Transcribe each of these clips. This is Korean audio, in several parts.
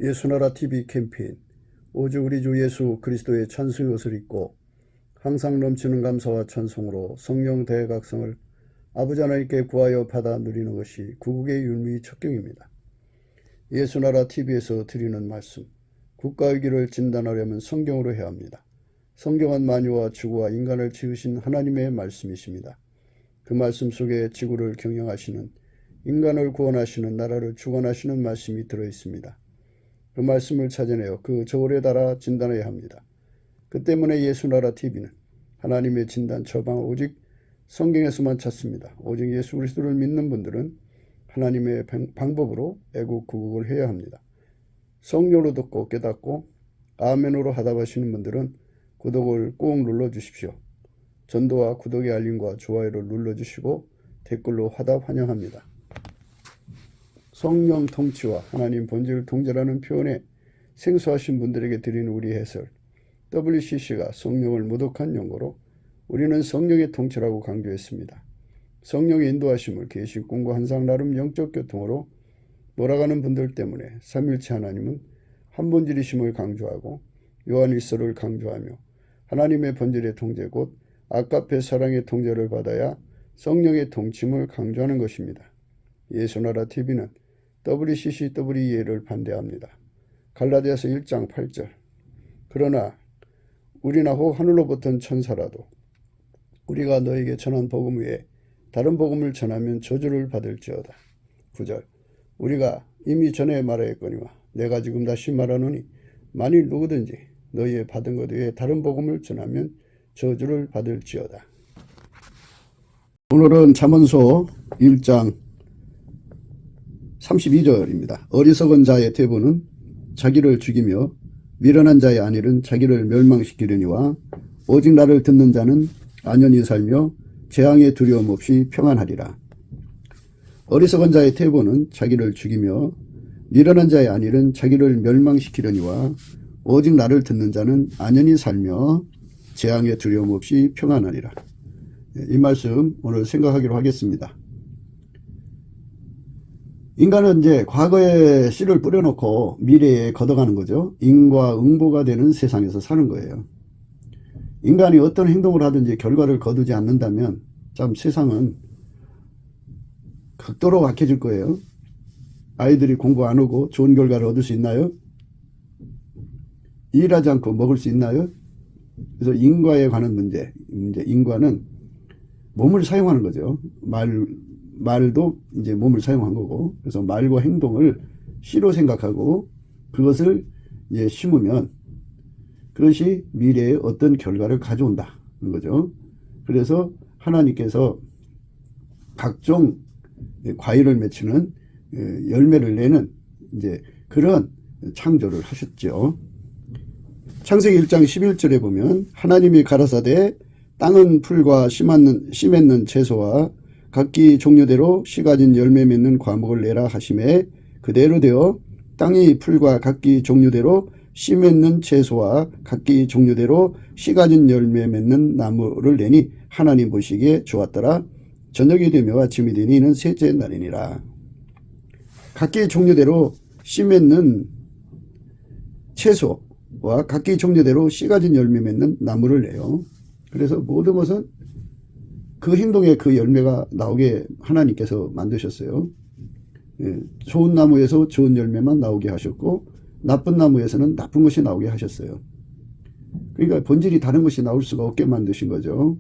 예수나라 TV 캠페인 오직 우리 주 예수 그리스도의 찬송의 옷을 입고 항상 넘치는 감사와 찬송으로 성령 대각성을 아버지 하나님께 구하여 받아 누리는 것이 구국의 율무의 척경입니다. 예수나라 TV에서 드리는 말씀, 국가위기를 진단하려면 성경으로 해야 합니다. 성경은 만유와 지구와 인간을 지으신 하나님의 말씀이십니다. 그 말씀 속에 지구를 경영하시는, 인간을 구원하시는, 나라를 주관하시는 말씀이 들어있습니다. 그 말씀을 찾아내어 그 저울에 달아 진단해야 합니다. 그 때문에 예수나라 TV는 하나님의 진단 처방을 오직 성경에서만 찾습니다. 오직 예수 그리스도를 믿는 분들은 하나님의 방법으로 애국 구국을 해야 합니다. 성령으로 듣고 깨닫고 아멘으로 하답하시는 분들은 구독을 꼭 눌러주십시오. 전도와 구독의 알림과 좋아요를 눌러주시고 댓글로 화답 환영합니다. 성령 통치와 하나님 본질 통제라는 표현에 생소하신 분들에게 드리는 우리 해설, WCC가 성령을 모독한 용어로 우리는 성령의 통치라고 강조했습니다. 성령의 인도하심을 계시록 공부 한상 나름 영적 교통으로 몰아가는 분들 때문에 삼일체 하나님은 한 본질이심을 강조하고 요한일서를 강조하며 하나님의 본질의 통제 곧 아까페 사랑의 통제를 받아야 성령의 통침을 강조하는 것입니다. 예수나라 TV는 WCCWE를 반대합니다. 갈라디아서 1장 8절 그러나 우리나 혹 하늘로부터 천사라도 우리가 너에게 전한 복음 외에 다른 복음을 전하면 저주를 받을지어다. 9절 우리가 이미 전에 말하였거니와 내가 지금 다시 말하노니 만일 누구든지 너희의 받은 것 외에 다른 복음을 전하면 저주를 받을지어다. 오늘은 잠언서 1장 32절입니다. 어리석은 자의 태도는 자기를 죽이며 미련한 자의 안일은 자기를 멸망시키려니와 오직 나를 듣는 자는 안연히 살며 재앙의 두려움 없이 평안하리라. 어리석은 자의 태도는 자기를 죽이며 미련한 자의 안일은 자기를 멸망시키려니와 오직 나를 듣는 자는 안연히 살며 재앙의 두려움 없이 평안하리라. 이 말씀 오늘 생각하기로 하겠습니다. 인간은 이제 과거에 씨를 뿌려놓고 미래에 걷어가는 거죠. 인과 응보가 되는 세상에서 사는 거예요. 인간이 어떤 행동을 하든지 결과를 거두지 않는다면 참 세상은 극도로 악해질 거예요. 아이들이 공부 안 하고 좋은 결과를 얻을 수 있나요? 일하지 않고 먹을 수 있나요? 그래서 인과에 관한 문제, 인과는 몸을 사용하는 거죠. 말도 이제 몸을 사용한 거고, 그래서 말과 행동을 씨로 생각하고 그것을 이제 심으면 그것이 미래에 어떤 결과를 가져온다는 거죠. 그래서 하나님께서 각종 과일을 맺히는 열매를 내는 이제 그런 창조를 하셨죠. 창세기 1장 11절에 보면 하나님이 가라사대 땅은 풀과 씨 맺는 채소와 각기 종류대로 씨 가진 열매 맺는 과목을 내라 하심에 그대로 되어 땅이 풀과 각기 종류대로 씨 맺는 채소와 각기 종류대로 씨 가진 열매 맺는 나무를 내니 하나님 보시기에 좋았더라. 저녁이 되며 아침이 되니 이는 셋째 날이니라. 각기 종류대로 씨 맺는 채소와 각기 종류대로 씨 가진 열매 맺는 나무를 내요. 그래서 모든 것은 그 행동에 그 열매가 나오게 하나님께서 만드셨어요. 좋은 나무에서 좋은 열매만 나오게 하셨고 나쁜 나무에서는 나쁜 것이 나오게 하셨어요. 그러니까 본질이 다른 것이 나올 수가 없게 만드신 거죠.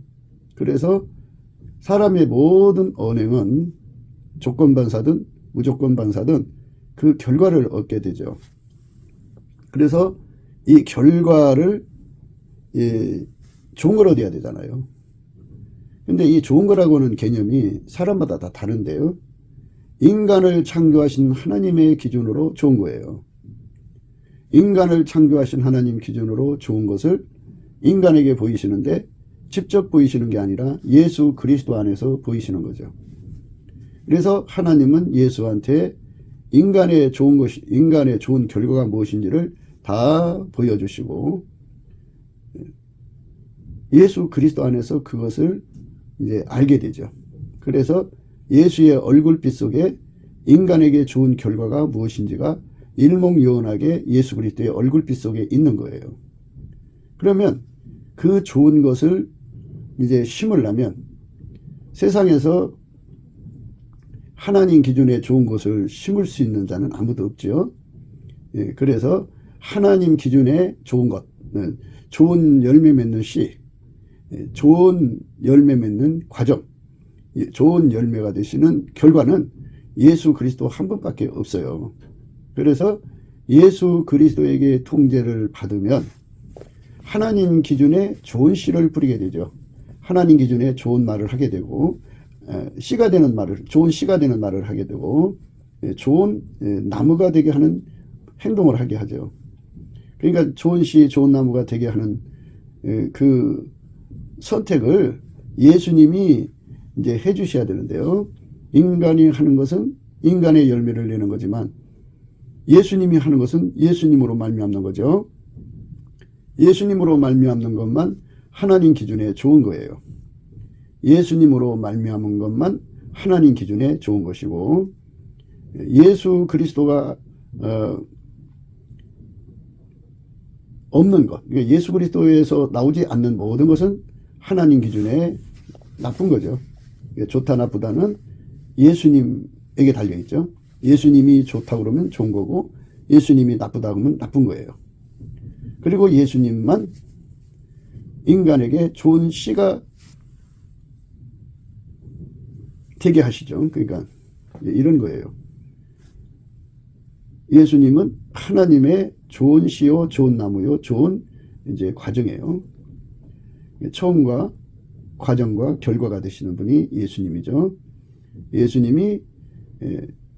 그래서 사람의 모든 언행은 조건반사든 무조건반사든 그 결과를 얻게 되죠. 그래서 이 결과를 좋은 걸 얻어야 되잖아요. 근데 이 좋은 거라고 하는 개념이 사람마다 다 다른데요. 인간을 창조하신 하나님의 기준으로 좋은 거예요. 인간을 창조하신 하나님 기준으로 좋은 것을 인간에게 보이시는데 직접 보이시는 게 아니라 예수 그리스도 안에서 보이시는 거죠. 그래서 하나님은 예수한테 인간의 좋은 결과가 무엇인지를 다 보여주시고 예수 그리스도 안에서 그것을 이제 알게 되죠. 그래서 예수의 얼굴빛 속에 인간에게 좋은 결과가 무엇인지가 일목요연하게 예수 그리스도의 얼굴빛 속에 있는 거예요. 그러면 그 좋은 것을 이제 심으려면 세상에서 하나님 기준에 좋은 것을 심을 수 있는 자는 아무도 없지요. 예, 그래서 하나님 기준에 좋은 것, 좋은 열매 맺는 씨, 좋은 열매 맺는 과정, 좋은 열매가 되시는 결과는 예수 그리스도 한 분밖에 없어요. 그래서 예수 그리스도에게 통제를 받으면 하나님 기준에 좋은 씨를 뿌리게 되죠. 하나님 기준에 좋은 말을 하게 되고, 씨가 되는 말을, 좋은 씨가 되는 말을 하게 되고, 좋은 나무가 되게 하는 행동을 하게 하죠. 그러니까 좋은 씨, 좋은 나무가 되게 하는 그 선택을 예수님이 이제 해 주셔야 되는데요. 인간이 하는 것은 인간의 열매를 내는 거지만 예수님이 하는 것은 예수님으로 말미암는 거죠. 예수님으로 말미암는 것만 하나님 기준에 좋은 거예요. 예수님으로 말미암은 것만 하나님 기준에 좋은 것이고, 예수 그리스도가 없는 것, 예수 그리스도에서 나오지 않는 모든 것은 하나님 기준에 나쁜 거죠. 좋다 나쁘다는 예수님에게 달려있죠. 예수님이 좋다고 그러면 좋은 거고, 예수님이 나쁘다고 하면 나쁜 거예요. 그리고 예수님만 인간에게 좋은 씨가 되게 하시죠. 그러니까 이런 거예요. 예수님은 하나님의 좋은 씨요, 좋은 나무요, 좋은 이제 과정이에요. 처음과 과정과 결과가 되시는 분이 예수님이죠. 예수님이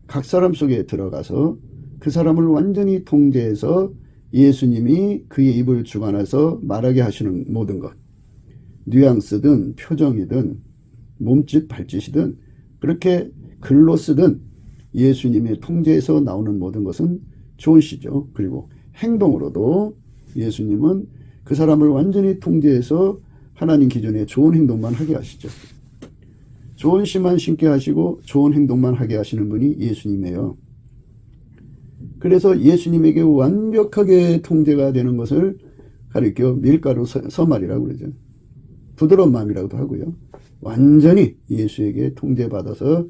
각 사람 속에 들어가서 그 사람을 완전히 통제해서 예수님이 그의 입을 주관해서 말하게 하시는 모든 것, 뉘앙스든 표정이든 몸짓 발짓이든 그렇게 글로 쓰든 예수님의 통제에서 나오는 모든 것은 좋은 씨죠. 그리고 행동으로도 예수님은 그 사람을 완전히 통제해서 하나님 기준에 좋은 행동만 하게 하시죠. 좋은 씨만 심게 하시고 좋은 행동만 하게 하시는 분이 예수님이에요. 그래서 예수님에게 완벽하게 통제가 되는 것을 가리켜 밀가루 서말이라고 그러죠. 부드러운 마음이라고도 하고요. 완전히 예수에게 통제받아서,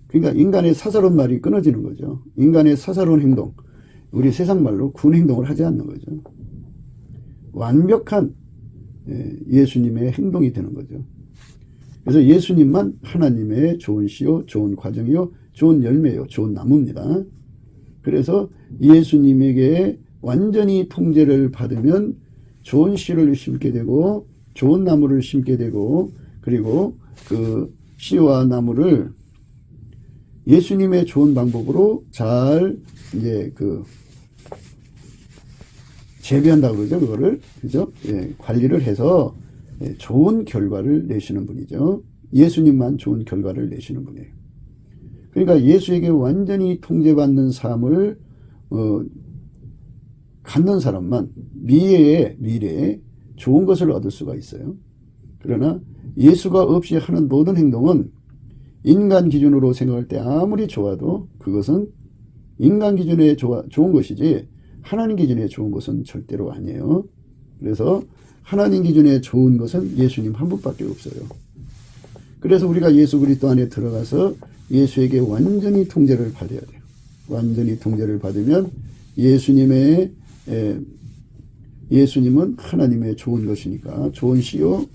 그러니까 인간의 사사로운 말이 끊어지는 거죠. 인간의 사사로운 행동, 우리 세상 말로 군 행동을 하지 않는 거죠. 완벽한 예수님의 행동이 되는 거죠. 그래서 예수님만 하나님의 좋은 씨요, 좋은 과정이요, 좋은 열매요, 좋은 나무입니다. 그래서 예수님에게 완전히 통제를 받으면 좋은 씨를 심게 되고 좋은 나무를 심게 되고, 그리고 그 씨와 나무를 예수님의 좋은 방법으로 잘 이제 그 재배한다고 그러죠. 그거를, 그죠? 예, 관리를 해서 좋은 결과를 내시는 분이죠. 예수님만 좋은 결과를 내시는 분이에요. 그러니까 예수에게 완전히 통제받는 삶을 갖는 사람만 미래에 좋은 것을 얻을 수가 있어요. 그러나 예수가 없이 하는 모든 행동은 인간 기준으로 생각할 때 아무리 좋아도 그것은 인간 기준에 좋은 것이지 하나님 기준에 좋은 것은 절대로 아니에요. 그래서 하나님 기준에 좋은 것은 예수님 한 분밖에 없어요. 그래서 우리가 예수 그리스도 안에 들어가서 예수에게 완전히 통제를 받아야 돼요. 완전히 통제를 받으면 예수님은 하나님의 좋은 것이니까, 좋은 씨요,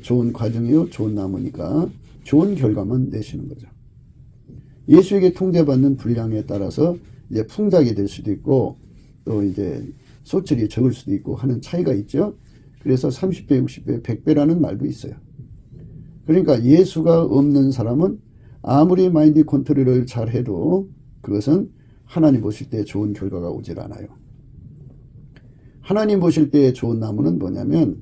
좋은 과정이요, 좋은 나무니까 좋은 결과만 내시는 거죠. 예수에게 통제받는 분량에 따라서 이제 풍작이 될 수도 있고 또 이제 소출이 적을 수도 있고 하는 차이가 있죠. 그래서 30배, 60배, 100배라는 말도 있어요. 그러니까 예수가 없는 사람은 아무리 마인드 컨트롤을 잘 해도 그것은 하나님 보실 때 좋은 결과가 오질 않아요. 하나님 보실 때 좋은 나무는 뭐냐면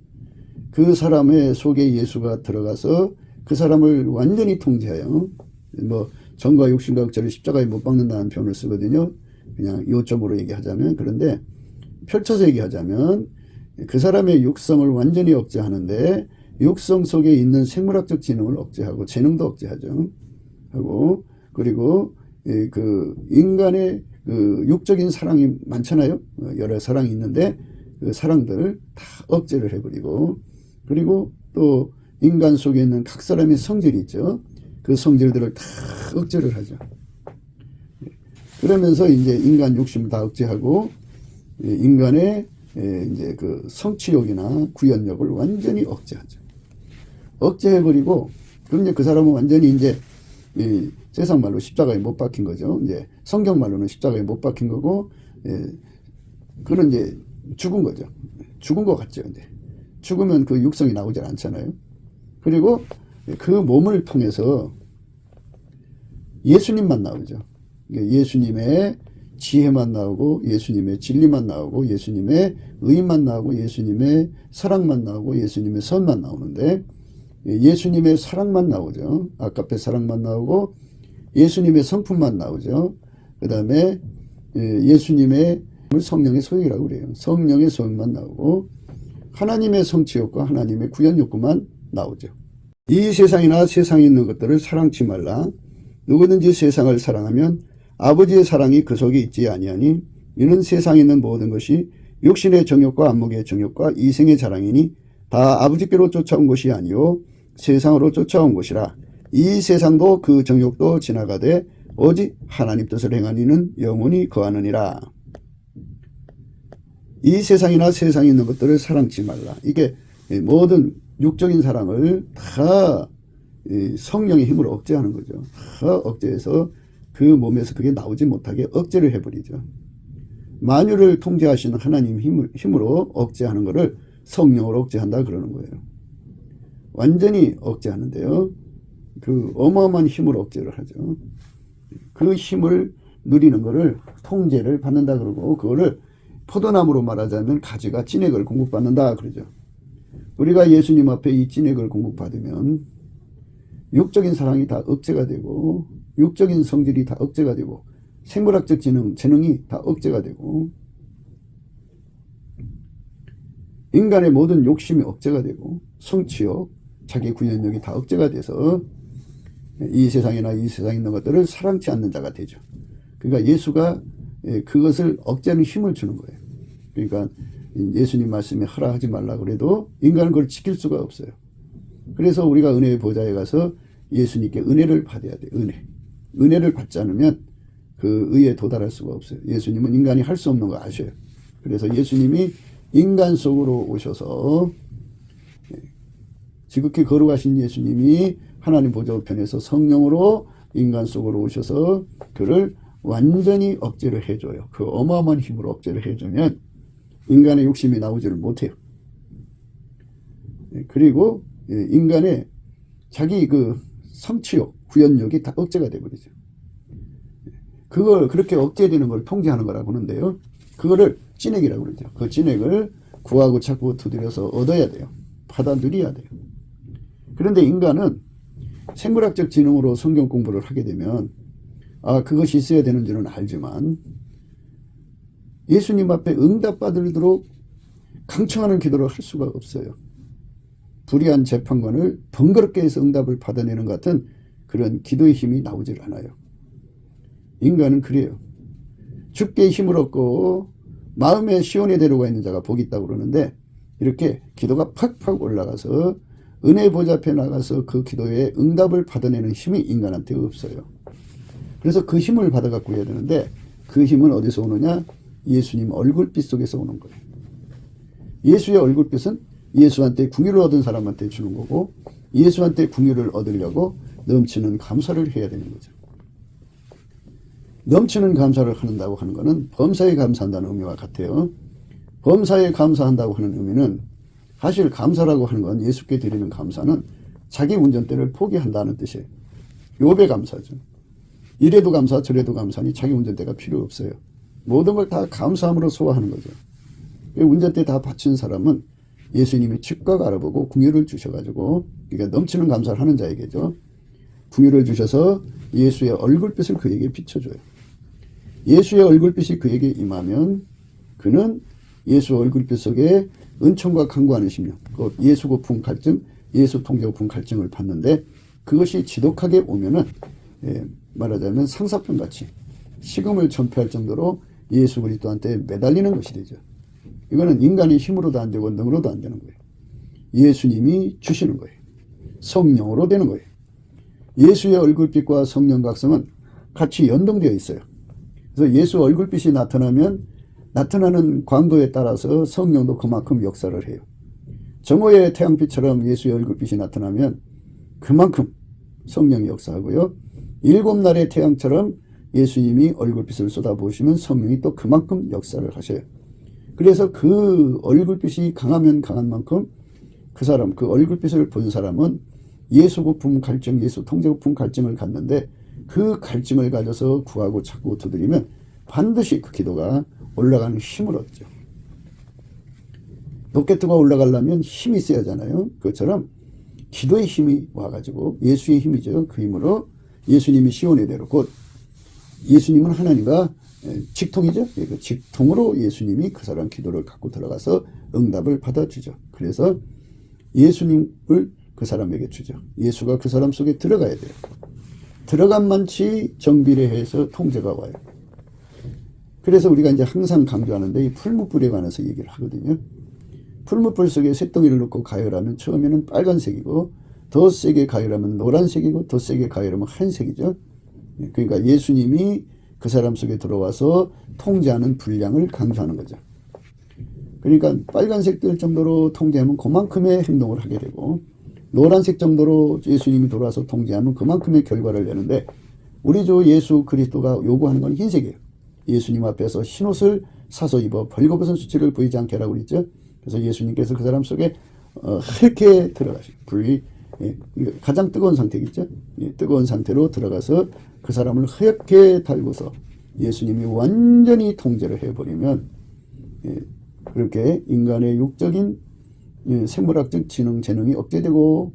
그 사람의 속에 예수가 들어가서 그 사람을 완전히 통제해요. 뭐 정과 육신과 육체를 십자가에 못 박는다는 표현을 쓰거든요. 그냥 요점으로 얘기하자면. 그런데 펼쳐서 얘기하자면 그 사람의 육성을 완전히 억제하는데 육성 속에 있는 생물학적 지능을 억제하고 재능도 억제하죠. 하고 그리고 그 인간의 그 육적인 사랑이 많잖아요. 여러 사랑이 있는데 그 사랑들을 다 억제를 해버리고, 그리고 또 인간 속에 있는 각 사람의 성질이 있죠. 그 성질들을 다 억제를 하죠. 그러면서 이제 인간 욕심을 다 억제하고 인간의 이제 그 성취욕이나 구현욕을 완전히 억제하죠. 억제해버리고, 그럼 이제 그 사람은 완전히 이제 이 세상 말로 십자가에 못 박힌 거죠. 이제 성경 말로는 십자가에 못 박힌 거고, 그는 이제 죽은 거죠. 죽은 것 같죠. 이제 죽으면 그 육성이 나오질 않잖아요. 그리고 그 몸을 통해서 예수님만 나오죠. 예수님의 지혜만 나오고, 예수님의 진리만 나오고, 예수님의 의만 나오고, 예수님의 사랑만 나오고, 예수님의 선만 나오는데, 예수님의 사랑만 나오죠. 아까페 사랑만 나오고, 예수님의 성품만 나오죠. 그 다음에 예수님의 성령의 소욕이라고 그래요. 성령의 소욕만 나오고, 하나님의 성취욕과 하나님의 구현욕구만 나오죠. 이 세상이나 세상에 있는 것들을 사랑치 말라. 누구든지 세상을 사랑하면 아버지의 사랑이 그 속에 있지 아니하니, 이는 세상에 있는 모든 것이 육신의 정욕과 안목의 정욕과 이생의 자랑이니 다 아버지께로 쫓아온 것이 아니요 세상으로 쫓아온 것이라. 이 세상도 그 정욕도 지나가되 오직 하나님 뜻을 행하니는 영원히 거하느니라. 이 세상이나 세상에 있는 것들을 사랑치 말라. 이게 모든 육적인 사랑을 다 성령의 힘으로 억제하는 거죠. 다 억제해서 그 몸에서 그게 나오지 못하게 억제를 해버리죠. 만유를 통제하시는 하나님 힘으로 억제하는 것을 성령으로 억제한다 그러는 거예요. 완전히 억제하는데요. 그 어마어마한 힘으로 억제를 하죠. 그 힘을 누리는 것을 통제를 받는다 그러고, 그거를 포도나무로 말하자면 가지가 진액을 공급받는다 그러죠. 우리가 예수님 앞에 이 진액을 공급받으면 육적인 사랑이 다 억제가 되고, 육적인 성질이 다 억제가 되고, 생물학적 재능이 다 억제가 되고, 인간의 모든 욕심이 억제가 되고, 성취욕, 자기 구현력이 다 억제가 돼서 이 세상이나 이 세상에 있는 것들을 사랑치 않는 자가 되죠. 그러니까 예수가 그것을 억제하는 힘을 주는 거예요. 그러니까 예수님 말씀에 하라 하지 말라 그래도 인간은 그걸 지킬 수가 없어요. 그래서 우리가 은혜의 보좌에 가서 예수님께 은혜를 받아야 돼요. 은혜를 받지 않으면 그 의에 도달할 수가 없어요. 예수님은 인간이 할 수 없는 거 아셔요. 그래서 예수님이 인간 속으로 오셔서, 지극히 거룩하신 예수님이 하나님 보좌 우편에서 성령으로 인간 속으로 오셔서 그를 완전히 억제를 해줘요. 그 어마어마한 힘으로 억제를 해주면 인간의 욕심이 나오지를 못해요. 그리고 인간의 자기 그 성취욕, 구현욕이 다 억제가 되버리죠. 그걸 그렇게 억제되는 걸 통제하는 거라고 하는데요. 그거를 진액이라고 그러죠. 그 진액을 구하고 찾고 두드려서 얻어야 돼요. 받아 누려야 돼요. 그런데 인간은 생물학적 지능으로 성경 공부를 하게 되면 그것이 있어야 되는 줄은 알지만 예수님 앞에 응답받으도록 강청하는 기도를 할 수가 없어요. 불의한 재판관을 번거롭게 해서 응답을 받아내는 것 같은 그런 기도의 힘이 나오질 않아요. 인간은 그래요. 주께 힘을 얻고 마음의 시온의 대로가 있는 자가 복이 있다고 그러는데, 이렇게 기도가 팍팍 올라가서 은혜 보좌 앞에 나가서 그 기도에 응답을 받아내는 힘이 인간한테 없어요. 그래서 그 힘을 받아갖고 해야 되는데, 그 힘은 어디서 오느냐? 예수님 얼굴빛 속에서 오는 거예요. 예수의 얼굴빛은 예수한테 궁유를 얻은 사람한테 주는 거고, 예수한테 궁유를 얻으려고 넘치는 감사를 해야 되는 거죠. 넘치는 감사를 한다고 하는 것은 범사에 감사한다는 의미와 같아요. 범사에 감사한다고 하는 의미는, 사실 감사라고 하는 건, 예수께 드리는 감사는 자기 운전대를 포기한다는 뜻이에요. 욥의 감사죠. 이래도 감사 저래도 감사니 자기 운전대가 필요 없어요. 모든 걸 다 감사함으로 소화하는 거죠. 운전대 다 바친 사람은 예수님이 즉각 알아보고 궁유를 주셔가지고, 그러니까 넘치는 감사를 하는 자에게죠. 궁유를 주셔서 예수의 얼굴빛을 그에게 비춰줘요. 예수의 얼굴빛이 그에게 임하면 그는 예수 얼굴빛 속에 은총과 강구하는 심령, 예수 고품 갈증, 예수 통제 고품 갈증을 받는데, 그것이 지독하게 오면은 말하자면 상사병 같이 식음을 전폐할 정도로 예수 그리스도한테 매달리는 것이 되죠. 이거는 인간의 힘으로도 안 되고 능으로도 안 되는 거예요. 예수님이 주시는 거예요. 성령으로 되는 거예요. 예수의 얼굴빛과 성령 각성은 같이 연동되어 있어요. 그래서 예수 얼굴빛이 나타나면 나타나는 광도에 따라서 성령도 그만큼 역사를 해요. 정오의 태양빛처럼 예수의 얼굴빛이 나타나면 그만큼 성령이 역사하고요. 7날의 태양처럼 예수님이 얼굴빛을 쏟아부으시면 성령이 또 그만큼 역사를 하셔요. 그래서 그 얼굴빛이 강하면 강한 만큼 그 사람, 그 얼굴빛을 본 사람은 예수 고품 갈증, 예수 통제 고품 갈증을 갖는데 그 갈증을 가져서 구하고 찾고 두드리면 반드시 그 기도가 올라가는 힘을 얻죠. 로켓트가 올라가려면 힘이 있어야 하잖아요. 그것처럼 기도의 힘이 와가지고 예수의 힘이죠. 그 힘으로 예수님이 시온의 대로 곧 예수님은 하나님과 직통이죠. 그 직통으로 예수님이 그 사람 기도를 갖고 들어가서 응답을 받아주죠. 그래서 예수님을 그 사람에게 주죠. 예수가 그 사람 속에 들어가야 돼요. 들어간 만치 정비례해서 통제가 와요. 그래서 우리가 이제 항상 강조하는데 이 풀무불에 관해서 얘기를 하거든요. 풀무불 속에 쇳덩이를 넣고 가열하면 처음에는 빨간색이고 더 세게 가열하면 노란색이고 더 세게 가열하면 한색이죠. 그러니까 예수님이 그 사람 속에 들어와서 통제하는 분량을 강조하는 거죠. 그러니까 빨간색 뜰 정도로 통제하면 그만큼의 행동을 하게 되고 노란색 정도로 예수님이 들어와서 통제하면 그만큼의 결과를 내는데 우리 주 예수 그리스도가 요구하는 건 흰색이에요. 예수님 앞에서 흰옷을 사서 입어 벌거벗은 수치를 보이지 않게 하라고 그랬죠. 그래서 예수님께서 그 사람 속에 하얗게 들어가시고 불이 가장 뜨거운 상태겠죠. 뜨거운 상태로 들어가서 그 사람을 하얗게 달고서 예수님이 완전히 통제를 해버리면 그렇게 인간의 육적인 생물학적 재능이 억제되고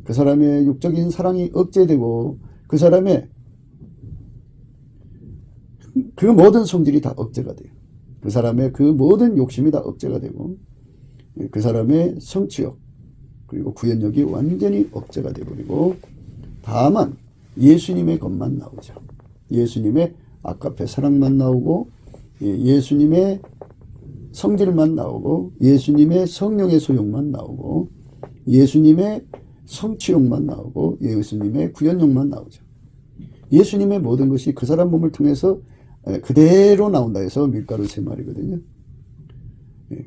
그 사람의 육적인 사랑이 억제되고 그 사람의 그 모든 성질이 다 억제가 돼요. 그 사람의 그 모든 욕심이 다 억제가 되고 그 사람의 성취욕 그리고 구현력이 완전히 억제가 되어버리고 다만 예수님의 것만 나오죠. 예수님의 아까페 사랑만 나오고 예수님의 성질만 나오고 예수님의 성령의 소욕만 나오고 예수님의 성취욕만 나오고 예수님의 구현력만 나오죠. 예수님의 모든 것이 그 사람 몸을 통해서 그대로 나온다 해서 밀가루 3마리거든요.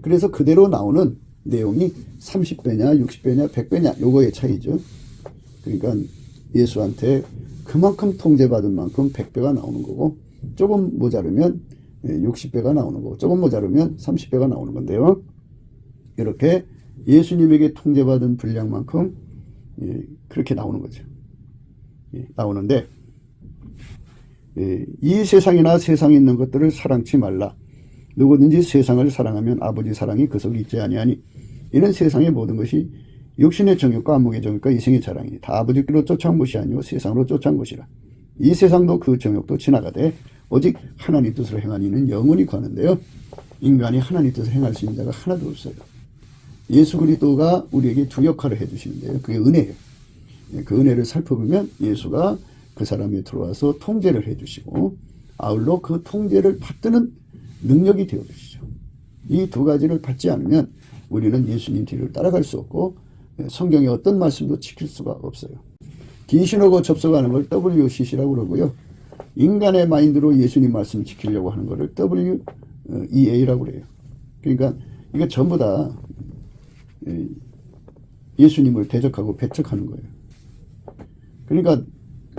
그래서 그대로 나오는 내용이 30배냐 60배냐 100배냐 요거의 차이죠. 그러니까 예수한테 그만큼 통제받은 만큼 100배가 나오는 거고 조금 모자르면 60배가 나오는 거고 조금 모자르면 30배가 나오는 건데요. 이렇게 예수님에게 통제받은 분량만큼 그렇게 나오는 거죠. 나오는데 이 세상이나 세상에 있는 것들을 사랑치 말라. 누구든지 세상을 사랑하면 아버지 사랑이 그 속에 있지 아니하니 이는 세상의 모든 것이 육신의 정욕과 안목의 정욕과 이생의 자랑이니 다 아버지께로 쫓아온 것이 아니오 세상으로 쫓아온 것이라. 이 세상도 그 정욕도 지나가되 오직 하나님 뜻으로 행하는 이는 영원히 가는데요. 인간이 하나님 뜻을 행할 수 있는 자가 하나도 없어요. 예수 그리스도가 우리에게 두 역할을 해주시는데요. 그게 은혜예요. 그 은혜를 살펴보면 예수가 그 사람에 들어와서 통제를 해주시고 아울러 그 통제를 받드는 능력이 되어주시죠. 이 두 가지를 받지 않으면 우리는 예수님 뒤를 따라갈 수 없고 성경의 어떤 말씀도 지킬 수가 없어요. 귀신하고 접속하는 걸 WCC라고 그러고요. 인간의 마인드로 예수님 말씀 지키려고 하는 거를 WEA라고 그래요. 그러니까 이게 전부 다 예수님을 대적하고 배척하는 거예요. 그러니까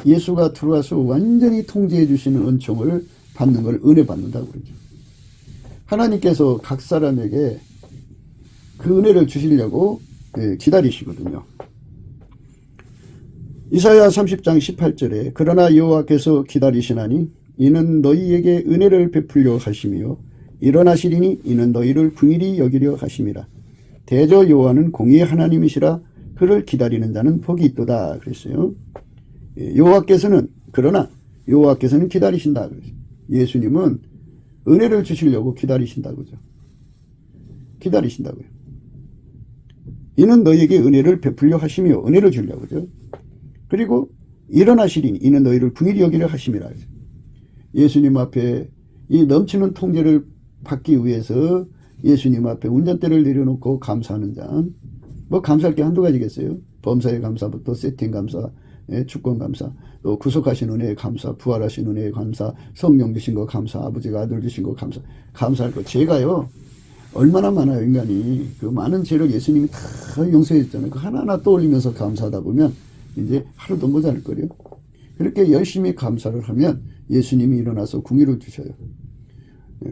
예수가 들어와서 완전히 통제해 주시는 은총을 받는 걸 은혜 받는다고 그러죠. 하나님께서 각 사람에게 그 은혜를 주시려고 기다리시거든요. 이사야 30장 18절에 그러나 여호와께서 기다리시나니 이는 너희에게 은혜를 베풀려 하심이요 일어나시리니 이는 너희를 긍일히 여기려 하심이라. 대저 여호와는 공의의 하나님이시라 그를 기다리는 자는 복이 있도다 그랬어요. 여호와께서는 그러나 여호와께서는 기다리신다 그랬어요. 예수님은 은혜를 주시려고 기다리신다고죠. 기다리신다고요. 이는 너희에게 은혜를 베풀려 하시며 은혜를 주려고죠. 그리고 일어나시리니 이는 너희를 긍일히 여기려 하심이라. 예수님 앞에 이 넘치는 통제를 받기 위해서 예수님 앞에 운전대를 내려놓고 감사하는 자, 뭐 감사할 게 한두 가지겠어요. 범사의 감사부터 세팅 감사, 주권 감사, 또 구속하신 은혜의 감사, 부활하신 은혜의 감사, 성령 주신 거 감사, 아버지가 아들 주신 거 감사, 감사할 거. 제가요 얼마나 많아요. 인간이 그 많은 죄를 예수님이 다 용서해 줬잖아요. 그 하나하나 떠올리면서 감사하다 보면 이제 하루도 모자랄 거예요. 그렇게 열심히 감사를 하면 예수님이 일어나서 궁유를 주셔요.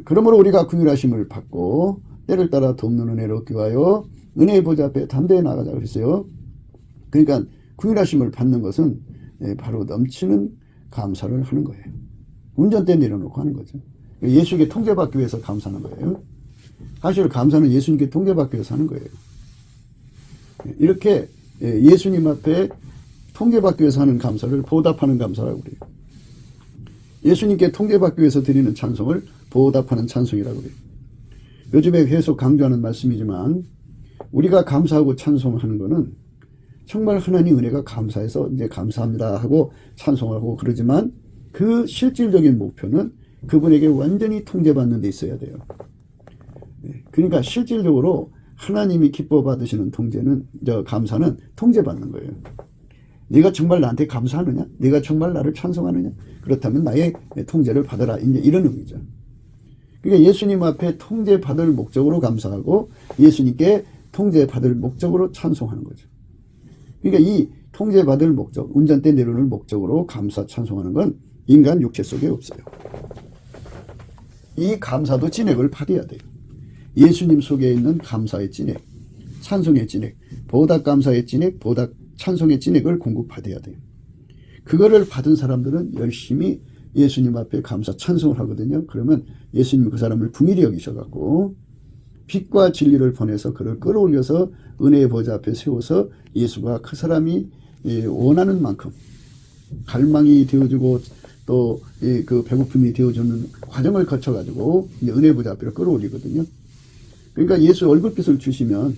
그러므로 우리가 궁유하심을 받고 때를 따라 돕는 은혜를 얻기 위하여 은혜의 보좌 앞에 담대히 나가자 그랬어요. 그러니까 궁유하심을 받는 것은 바로 넘치는 감사를 하는 거예요. 운전대 내려놓고 하는 거죠. 예수님께 통제받기 위해서 감사하는 거예요. 사실 감사는 예수님께 통제받기 위해서 하는 거예요. 이렇게 예수님 앞에 통제받기 위해서 하는 감사를 보답하는 감사라고 그래요. 예수님께 통제받기 위해서 드리는 찬송을 보답하는 찬송이라고 그래요. 요즘에 계속 강조하는 말씀이지만 우리가 감사하고 찬송하는 거는 정말 하나님 은혜가 감사해서 이제 감사합니다 하고 찬송하고 그러지만 그 실질적인 목표는 그분에게 완전히 통제받는 데 있어야 돼요. 그러니까 실질적으로 하나님이 기뻐 받으시는 감사는 통제받는 거예요. 네가 정말 나한테 감사하느냐? 네가 정말 나를 찬송하느냐? 그렇다면 나의 통제를 받아라. 이제 이런 의미죠. 그러니까 예수님 앞에 통제받을 목적으로 감사하고 예수님께 통제받을 목적으로 찬송하는 거죠. 그러니까 이 통제받을 목적, 운전대 내려놓을 목적으로 감사 찬송하는 건 인간 육체 속에 없어요. 이 감사도 진액을 발휘해야 돼요. 예수님 속에 있는 감사의 진액, 찬송의 진액, 보답 감사의 진액, 보답 찬송의 진액을 공급받아야 돼요. 그거를 받은 사람들은 열심히 예수님 앞에 감사 찬송을 하거든요. 그러면 예수님이 그 사람을 긍휼히 여기셔갖고 빛과 진리를 보내서 그를 끌어올려서 은혜의 보좌 앞에 세워서 예수가 그 사람이 원하는 만큼 갈망이 되어주고 또 그 배고픔이 되어주는 과정을 거쳐가지고 은혜의 보좌 앞에 끌어올리거든요. 그러니까 예수 얼굴빛을 주시면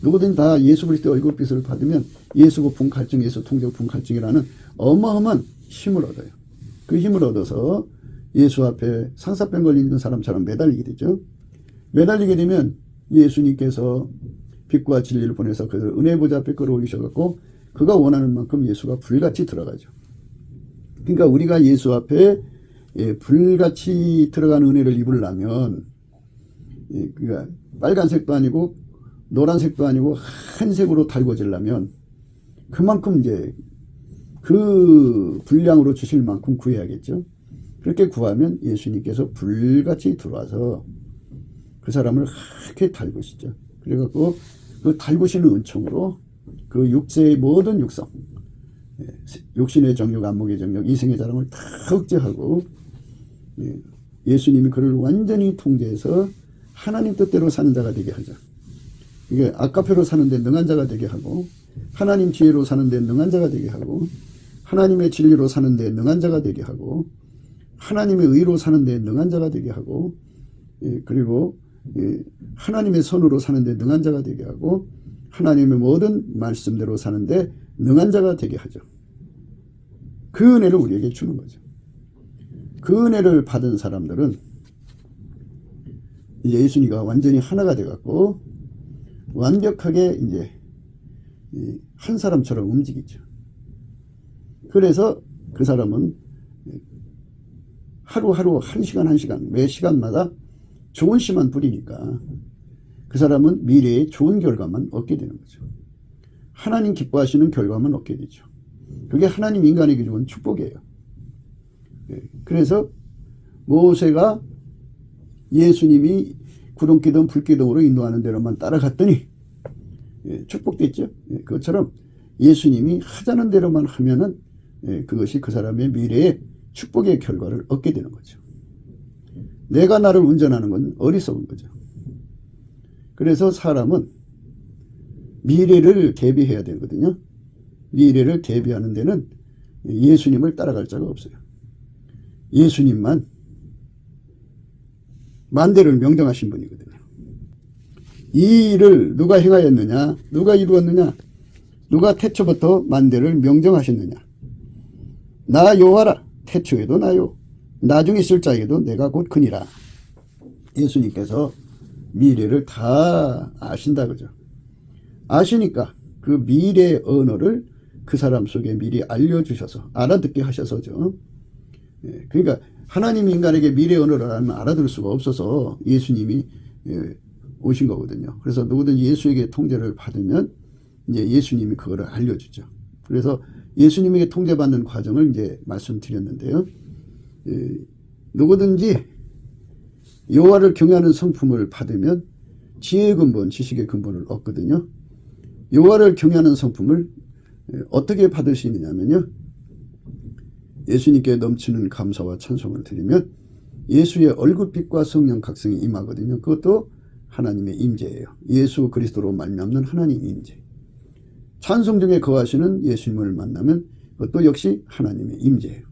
누구든 다 예수 그리스도의 얼굴빛을 받으면 예수 고품 갈증, 예수 통제 고품 갈증이라는 어마어마한 힘을 얻어요. 그 힘을 얻어서 예수 앞에 상사병 걸리는 사람처럼 매달리게 되죠. 매달리게 되면 예수님께서 빛과 진리를 보내서 그를 은혜의 보좌 앞에 끌어올리셔갖고 그가 원하는 만큼 예수가 불같이 들어가죠. 그러니까 우리가 예수 앞에 불같이 들어가는 은혜를 입으려면 그러니까 빨간색도 아니고 노란색도 아니고 한색으로 달궈지려면 그만큼 이제 그 분량으로 주실 만큼 구해야겠죠. 그렇게 구하면 예수님께서 불같이 들어와서 그 사람을 하얗게 달구시죠. 그래갖고 그 달구시는 은총으로 그 육체의 모든 육성, 육신의 정욕, 안목의 정욕, 이생의 자랑을 다 억제하고 예수님이 그를 완전히 통제해서 하나님 뜻대로 사는 자가 되게 하자. 이게 아까표로 사는데 능한 자가 되게 하고 하나님 지혜로 사는데 능한 자가 되게 하고 하나님의 진리로 사는데 능한 자가 되게 하고 하나님의 의로 사는데 능한 자가 되게 하고 그리고 하나님의 선으로 사는데 능한 자가 되게 하고 하나님의 모든 말씀대로 사는데 능한 자가 되게 하죠. 그 은혜를 우리에게 주는 거죠. 그 은혜를 받은 사람들은 이제 예수님과 완전히 하나가 돼갖고 완벽하게 이제 한 사람처럼 움직이죠. 그래서 그 사람은 하루하루 한 시간 매 시간마다 좋은 씨만 뿌리니까 그 사람은 미래에 좋은 결과만 얻게 되는 거죠. 하나님 기뻐하시는 결과만 얻게 되죠. 그게 하나님 인간에게 주는 축복이에요. 그래서 모세가 예수님이 구름기둥 불기둥으로 인도하는 대로만 따라갔더니 축복됐죠. 그것처럼 예수님이 하자는 대로만 하면은 그것이 그 사람의 미래의 축복의 결과를 얻게 되는 거죠. 내가 나를 운전하는 건 어리석은 거죠. 그래서 사람은 미래를 대비해야 되거든요. 미래를 대비하는 데는 예수님을 따라갈 자가 없어요. 예수님만 만대를 명정하신 분이거든요. 이 일을 누가 행하였느냐? 누가 이루었느냐? 누가 태초부터 만대를 명정하셨느냐? 나 여호와라. 태초에도 나요. 나중에 쓸 자에게도 내가 곧 크니라. 예수님께서 미래를 다 아신다 그죠. 아시니까 그 미래의 언어를 그 사람 속에 미리 알려주셔서 알아듣게 하셔서죠. 그러니까 하나님이 인간에게 미래의 언어를 알아들을 수가 없어서 예수님이 오신 거거든요. 그래서 누구든 예수에게 통제를 받으면 이제 예수님이 그거를 알려주죠. 그래서 예수님에게 통제받는 과정을 이제 말씀드렸는데요. 누구든지 여호와를 경외하는 성품을 받으면 지혜의 근본, 지식의 근본을 얻거든요. 여호와를 경외하는 성품을 어떻게 받을 수 있느냐면요. 예수님께 넘치는 감사와 찬송을 드리면 예수의 얼굴빛과 성령 각성이 임하거든요. 그것도 하나님의 임재예요. 예수 그리스도로 말미암는 하나님 임재. 찬송 중에 거하시는 예수님을 만나면 그것도 역시 하나님의 임재예요.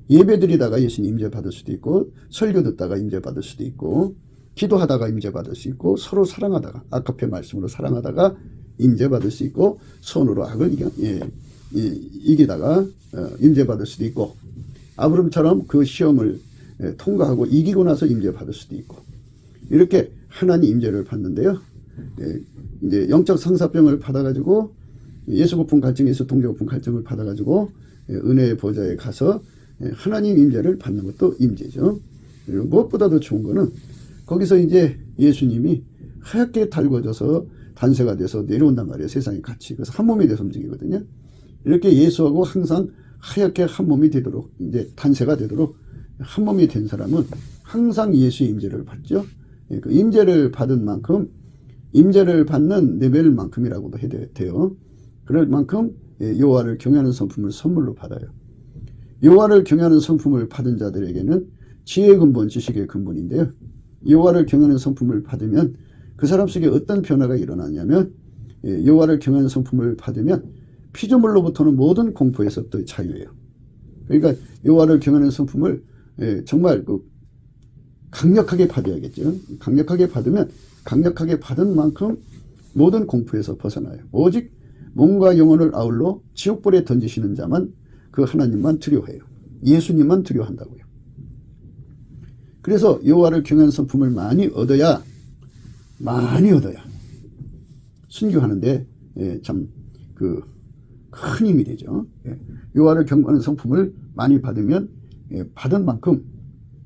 예배 드리다가 예수님 임재 받을 수도 있고, 설교 듣다가 임재 받을 수도 있고, 기도하다가 임재 받을 수 있고, 서로 사랑하다가 아까의 말씀으로 사랑하다가 임재 받을 수 있고, 손으로 악을 이기다가 임재 받을 수도 있고, 아브람처럼 그 시험을 통과하고 이기고 나서 임재 받을 수도 있고, 이렇게 하나님 임재를 받는데요. 이제 영적 상사병을 받아가지고 예수 고품 갈증, 예수 통제 고품 갈증을 받아가지고 은혜의 보좌에 가서 하나님 임재를 받는 것도 임재죠. 그리고 무엇보다도 좋은 거는 거기서 이제 예수님이 하얗게 달궈져서 단세가 돼서 내려온단 말이에요. 세상에 같이. 그래서 한 몸이 돼서 움직이거든요. 이렇게 예수하고 항상 하얗게 한 몸이 되도록, 이제 단세가 되도록 한 몸이 된 사람은 항상 예수의 임재를 받죠. 그 임재를 받은 만큼, 임재를 받는 레벨만큼이라고도 해야 돼요. 그럴 만큼 여호와를 경외하는 성품을 선물로 받아요. 여호와를 경외하는 성품을 받은 자들에게는 지혜의 근본, 지식의 근본인데요. 여호와를 경외하는 성품을 받으면 그 사람 속에 어떤 변화가 일어나냐면, 여호와를 경외하는 성품을 받으면 피조물로부터는 모든 공포에서부터 자유예요. 그러니까 여호와를 경외하는 성품을 정말 강력하게 받아야겠죠. 강력하게 받으면 강력하게 받은 만큼 모든 공포에서 벗어나요. 오직 몸과 영혼을 아울러 지옥불에 던지시는 자만, 그 하나님만 두려워해요. 예수님만 두려워한다고요. 그래서 여호와를 경외하는 성품을 많이 얻어야 순교하는데 참 큰 힘이 되죠. 여호와를 경외하는 성품을 많이 받으면 받은 만큼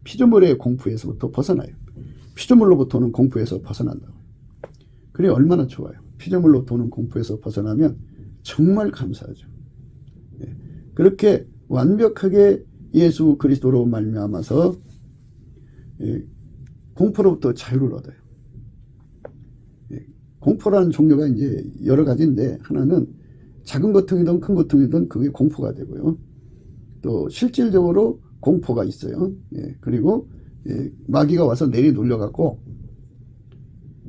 피조물의 공포에서부터 벗어나요. 피조물로부터는 공포에서 벗어난다고. 그래 얼마나 좋아요. 피조물로 도는 공포에서 벗어나면 정말 감사하죠. 그렇게 완벽하게 예수 그리스도로 말미암아서 공포로부터 자유를 얻어요. 공포라는 종류가 이제 여러 가지인데, 하나는 작은 고통이든 큰 고통이든 그게 공포가 되고요. 또 실질적으로 공포가 있어요. 그리고 마귀가 와서 내리놀려갖고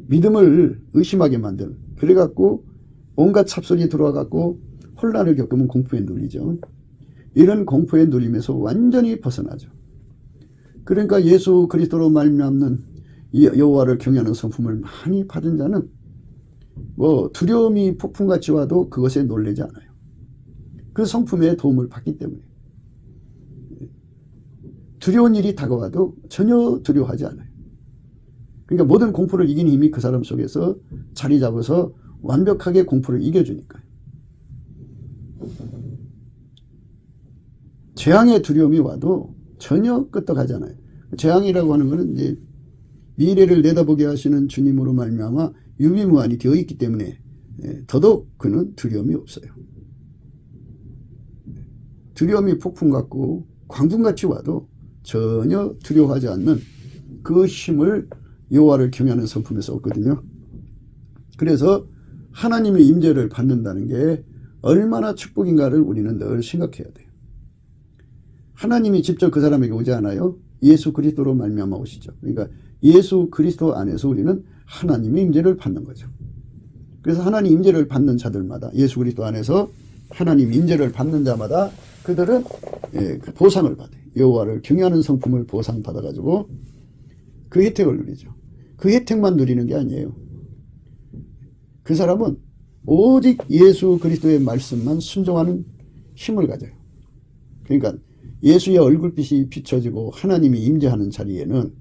믿음을 의심하게 만드는, 그래갖고 온갖 잡선이 들어와갖고 혼란을 겪으면 공포에 눌리죠. 이런 공포에 눌림에서 완전히 벗어나죠. 그러니까 예수 그리스도로 말미암는 여호와를 경외하는 성품을 많이 받은 자는 두려움이 폭풍같이 와도 그것에 놀라지 않아요. 그 성품의 도움을 받기 때문에. 두려운 일이 다가와도 전혀 두려워하지 않아요. 그러니까 모든 공포를 이기는 힘이 그 사람 속에서 자리 잡아서 완벽하게 공포를 이겨주니까요. 재앙의 두려움이 와도 전혀 끄떡하지 않아요. 재앙이라고 하는 것은 이제 미래를 내다보게 하시는 주님으로 말미암아 유비무환이 되어 있기 때문에 더더욱 그는 두려움이 없어요. 두려움이 폭풍 같고 광풍같이 와도 전혀 두려워하지 않는 그 힘을 여호와를 경외하는 성품에서 얻거든요. 그래서 하나님의 임재를 받는다는 게 얼마나 축복인가를 우리는 늘 생각해야 돼요. 하나님이 직접 그 사람에게 오지 않아요. 예수 그리스도로 말미암아 오시죠. 그러니까 예수 그리스도 안에서 우리는 하나님의 임재를 받는 거죠. 그래서 하나님 임재를 받는 자들마다, 예수 그리스도 안에서 하나님 임재를 받는 자마다 그들은 그 보상을 받아요. 여호와를 경외하는 성품을 보상받아가지고 그 혜택을 누리죠. 그 혜택만 누리는 게 아니에요. 그 사람은 오직 예수 그리스도의 말씀만 순종하는 힘을 가져요. 그러니까 예수의 얼굴빛이 비춰지고 하나님이 임재하는 자리에는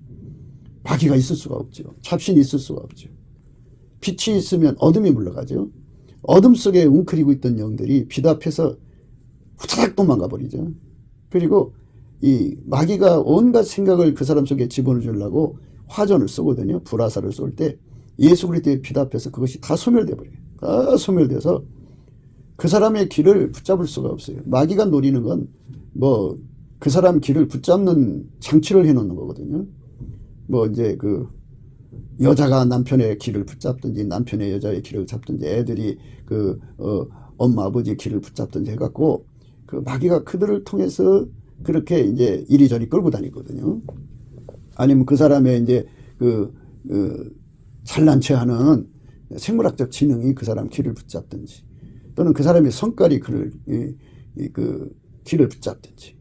마귀가 있을 수가 없죠. 잡신이 있을 수가 없죠. 빛이 있으면 어둠이 물러가죠. 어둠 속에 웅크리고 있던 영들이 빛 앞에서 후다닥 도망가 버리죠. 그리고 이 마귀가 온갖 생각을 그 사람 속에 집어넣으려고 화전을 쏘거든요. 불화살을 쏠 때 예수 그리스도의 빛 앞에서 그것이 다 소멸돼 버려요. 다 소멸돼서 그 사람의 길을 붙잡을 수가 없어요. 마귀가 노리는 건 뭐 그 사람 길을 붙잡는 장치를 해놓는 거거든요. 뭐 이제 그 여자가 남편의 길을 붙잡든지 남편의 여자의 길을 잡든지 애들이 그 엄마 아버지 길을 붙잡든지 해갖고 그 마귀가 그들을 통해서 그렇게 이제 이리저리 끌고 다니거든요. 아니면 그 사람의 이제 잘난 체하는 생물학적 지능이 그 사람 길을 붙잡든지 또는 그 사람의 성깔이 그를 길을 붙잡든지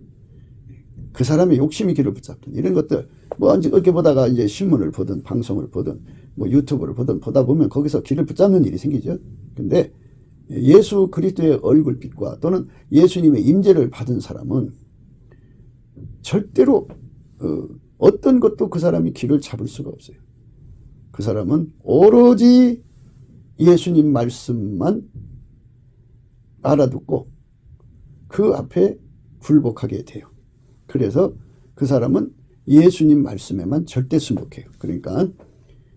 그 사람의 욕심이 길을 붙잡든지 이런 것들 뭐 이제 이렇게 보다가 이제 신문을 보든 방송을 보든 뭐 유튜브를 보든 보다 보면 거기서 길을 붙잡는 일이 생기죠. 근데 예수 그리스도의 얼굴빛과 또는 예수님의 임재를 받은 사람은 절대로 어떤 것도 그 사람이 길을 잡을 수가 없어요. 그 사람은 오로지 예수님 말씀만 알아듣고 그 앞에 굴복하게 돼요. 그래서 그 사람은 예수님 말씀에만 절대 순복해요. 그러니까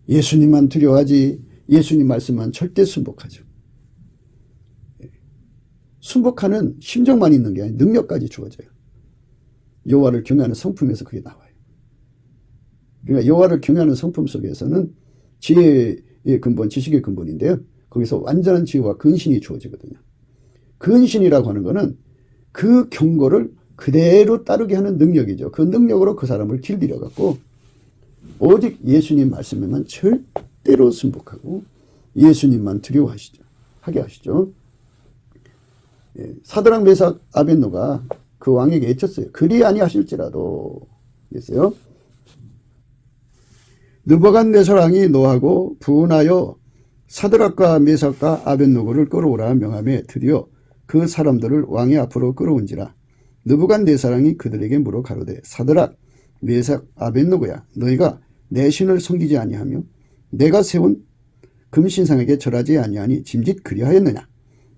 예수님만 두려워하지 예수님 말씀만 절대 순복하죠. 순복하는 심정만 있는 게 아니라 능력까지 주어져요. 여호와를 경외하는 성품에서 그게 나와요. 그러니까 여호와를 경외하는 성품 속에서는 지혜의 근본, 지식의 근본인데요. 거기서 완전한 지혜와 근신이 주어지거든요. 근신이라고 하는 거는 그 경고를 그대로 따르게 하는 능력이죠. 그 능력으로 그 사람을 길들여 갖고 오직 예수님 말씀에만 절대로 순복하고 예수님만 두려워하시죠. 하게 하시죠. 사드락 메삭 아벳노가 그 왕에게 외쳤어요. 그리 아니하실지라도 그랬어요. 느부갓네살 왕이 노하고 분하여 사드락과 메삭과 아벳노고를 끌어오라 명함에 드디어 그 사람들을 왕의 앞으로 끌어온지라. 느부갓네살 왕이 그들에게 물어 가로되 사드락 메삭 아벳노고야 너희가 내 신을 섬기지 아니하며 내가 세운 금신상에게 절하지 아니하니 짐짓 그리하였느냐.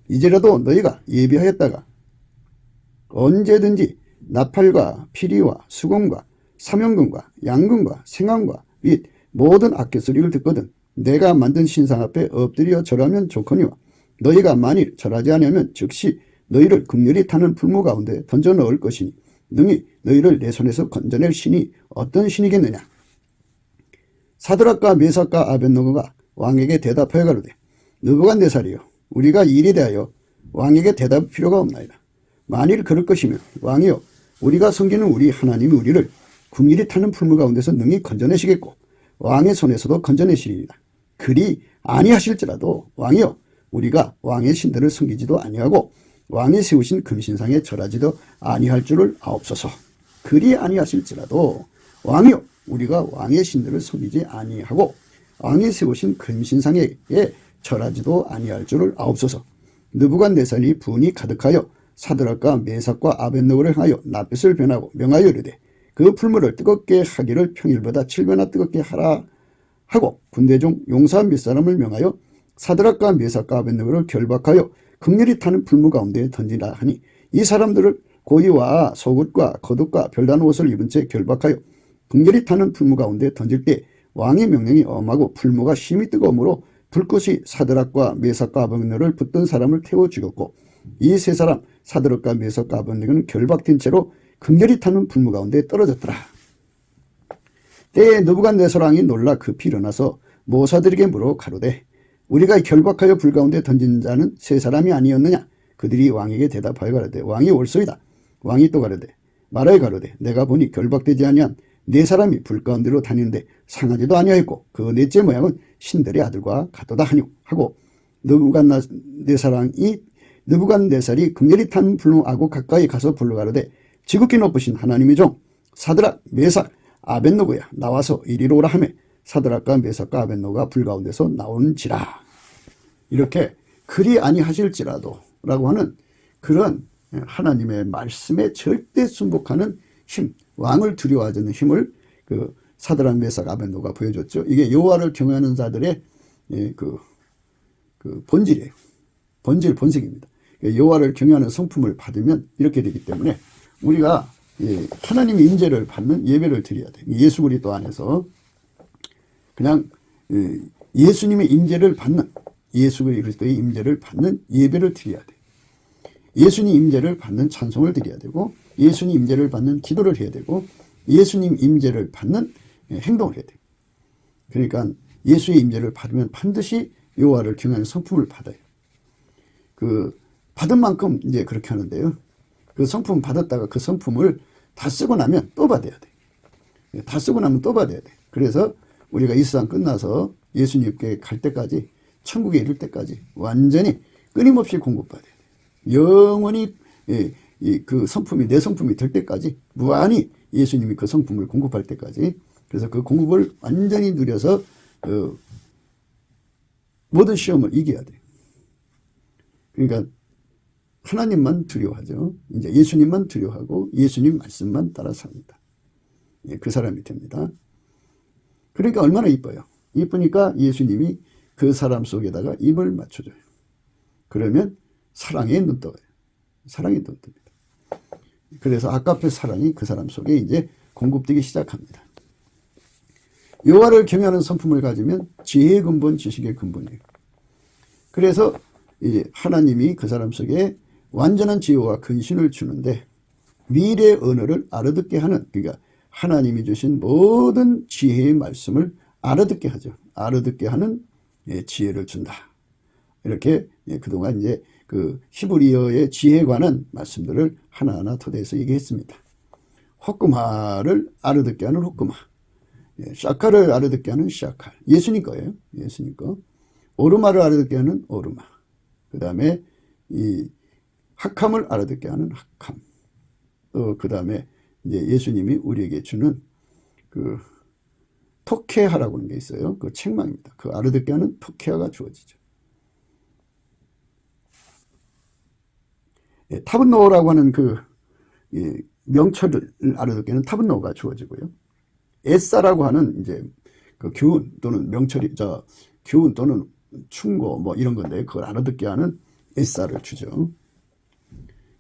이제라도 너희가 예비하였다가 언제든지 나팔과 피리와 수금과 사명금과 양금과 생황과 및 모든 악기소리를 듣거든 내가 만든 신상 앞에 엎드려 절하면 좋거니와 너희가 만일 절하지 않으면 즉시 너희를 극렬히 타는 풀무 가운데 던져 넣을 것이니 능히 너희를 내 손에서 건져낼 신이 어떤 신이겠느냐. 사드락과 메삭과 아벳노고가 왕에게 대답하여 가로되 느부갓네살이여 우리가 일에 대하여 왕에게 대답할 필요가 없나이다. 만일 그럴 것이면 왕이여 우리가 섬기는 우리 하나님이 우리를 궁일이 타는 풀무 가운데서 능히 건져내시겠고 왕의 손에서도 건져내시리이다. 그리 아니하실지라도 왕이여 우리가 왕의 신들을 섬기지도 아니하고 왕이 세우신 금신상에 절하지도 아니할 줄을 아옵소서. 그리 아니하실지라도 왕이여 우리가 왕의 신들을 섬기지 아니하고 왕이 세우신 금신상에 절하지도 아니할 줄을 아옵소서. 느부갓네살이 분이 가득하여 사드락과 메삭과 아벳노고를 향하여 낯빛을 변하고 명하여 이르되 그 풀무를 뜨겁게 하기를 평일보다 7배나 뜨겁게 하라 하고 군대중 용사 몇 사람을 명하여 사드락과 메삭과 아벳노고를 결박하여 극렬히 타는 풀무 가운데 던지라 하니 이 사람들을 고이와 속옷과 겉옷과 별다른 옷을 입은 채 결박하여 극렬히 타는 풀무 가운데 던질 때 왕의 명령이 엄하고 풀무가 심히 뜨거우므로 불꽃이 사드락과 메삭과 아벳노고를 붙든 사람을 태워 죽였고 이 세 사람 사드락과 메삭과 아벳노고는 결박된 채로 극렬히 타는 풀무 가운데 떨어졌더라. 때에 느부갓네살 왕이 놀라 급히 일어나서 모사들에게 물어 가로되 우리가 결박하여 불 가운데 던진 자는 세 사람이 아니었느냐. 그들이 왕에게 대답하여 가로되 왕이 옳소이다. 왕이 또 가로되 말하여 가로되 내가 보니 결박되지 아니한 네 사람이 불 가운데로 다니는데 상하지도 아니하였고 그 넷째 모양은 신들의 아들과 같도다 하니오 하고 느부갓네살이 극렬히 탄 풀무하고 가까이 가서 불러가로되 지극히 높으신 하나님의 종 사드락 메삭 아벳노고야 나와서 이리로 오라 하며 사드락과 메삭과 아벳노고가 불 가운데서 나온지라. 이렇게 그리 아니하실지라도 라고 하는 그런 하나님의 말씀에 절대 순복하는 힘, 왕을 두려워하지 않는 힘을 그 사드락 메삭 아벳노가 보여줬죠. 이게 여호와를 경외하는 자들의 그 본질이에요. 본색입니다. 여호와를 경외하는 성품을 받으면 이렇게 되기 때문에 우리가 하나님의 임재를 받는 예배를 드려야 돼요. 예수 그리스도 안에서 그냥 예수님의 임재를 받는, 예수 그리스도의 임재를 받는 예배를 드려야 돼요. 예수님 임재를 받는 찬송을 드려야 되고, 예수님 임재를 받는 기도를 해야 되고, 예수님 임재를 받는 행동을 해야 돼요. 그러니까 예수의 임재를 받으면 반드시 여호와를 경외하는 성품을 받아요. 그 받은 만큼 이제 그렇게 하는데요. 그 성품 받았다가 그 성품을 다 쓰고 나면 또 받아야 돼. 다 쓰고 나면 또 받아야 돼. 그래서 우리가 이 세상 끝나서 예수님께 갈 때까지, 천국에 이를 때까지 완전히 끊임없이 공급받아야 돼. 영원히 그 성품이 내 성품이 될 때까지 무한히 예수님이 그 성품을 공급할 때까지, 그래서 그 공급을 완전히 누려서 모든 시험을 이겨야 돼. 그러니까 하나님만 두려워하죠. 이제 예수님만 두려워하고 예수님 말씀만 따라 삽니다. 그 사람이 됩니다. 그러니까 얼마나 이뻐요. 이쁘니까 예수님이 그 사람 속에다가 입을 맞춰줘요. 그러면 사랑에 눈떠요. 사랑에 눈뜹니다. 그래서 아까페 사랑이 그 사람 속에 이제 공급되기 시작합니다. 여호와를 경외하는 성품을 가지면 지혜의 근본, 지식의 근본이에요. 그래서 이제 하나님이 그 사람 속에 완전한 지혜와 근신을 주는데, 미래의 언어를 알아듣게 하는, 그러니까 하나님이 주신 모든 지혜의 말씀을 알아듣게 하죠. 알아듣게 하는 지혜를 준다. 이렇게 그동안 이제 그 히브리어의 지혜에 관한 말씀들을 하나하나 토대해서 얘기했습니다. 호크마를 알아듣게 하는 호크마, 샤카를 알아듣게 하는 샤칼, 예수님 거예요. 예수님 거. 오르마를 알아듣게 하는 오르마. 그 다음에 이 학함을 알아듣게 하는 학함. 또 그 다음에 이제 예수님이 우리에게 주는 그 토케하라고 하는 게 있어요. 그 책망입니다. 그 알아듣게 하는 토케하가 주어지죠. 타브노라고 하는 그 명철을 알아듣게 하는 타브노가 주어지고요. 에사라고 하는 이제 그 교훈 또는 명철이, 교훈 또는 충고 뭐 이런 건데, 그걸 알아듣게 하는 에사를 주죠.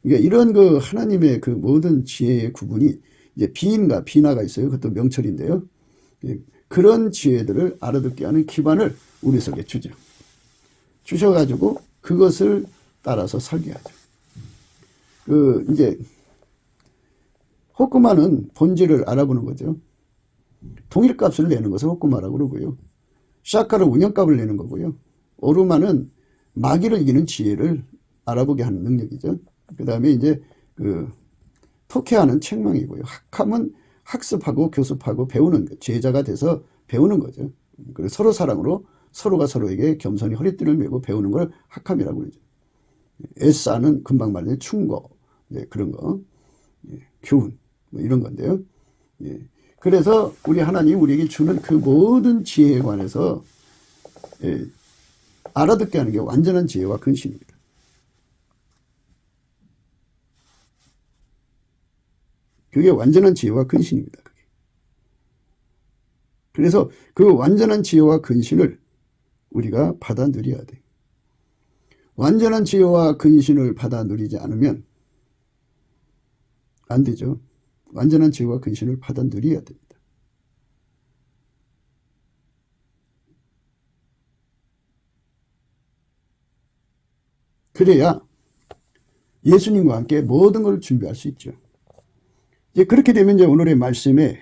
그러니까 이런 그 하나님의 그 모든 지혜의 구분이 이제 비인과 비나가 있어요. 그것도 명철인데요. 그런 지혜들을 알아듣게 하는 기반을 우리 속에 주죠. 주셔가지고 그것을 따라서 설계하죠. 이제 호크마는 본질을 알아보는 거죠. 동일값을 내는 것을 호크마라고 그러고요. 샤카는 운영값을 내는 거고요. 오르마는 마귀를 이기는 지혜를 알아보게 하는 능력이죠. 그 다음에 이제 토케하는 책망이고요. 학함은 학습하고 교습하고 배우는, 제자가 돼서 배우는 거죠. 그리고 서로 사랑으로 서로가 서로에게 겸손히 허리띠를 메고 배우는 걸 학함이라고 그러죠. 에사는 금방 말한 충고, 그런 거, 교훈, 뭐 이런 건데요. 그래서 우리 하나님이 우리에게 주는 그 모든 지혜에 관해서 알아듣게 하는 게 완전한 지혜와 근신입니다. 그게 완전한 지혜와 근신입니다. 그게. 그래서 그 완전한 지혜와 근신을 우리가 받아 누려야 돼. 완전한 지혜와 근신을 받아 누리지 않으면 안 되죠. 완전한 지혜와 근신을 받아 누려야 됩니다. 그래야 예수님과 함께 모든 걸 준비할 수 있죠. 이제 그렇게 되면 이제 오늘의 말씀에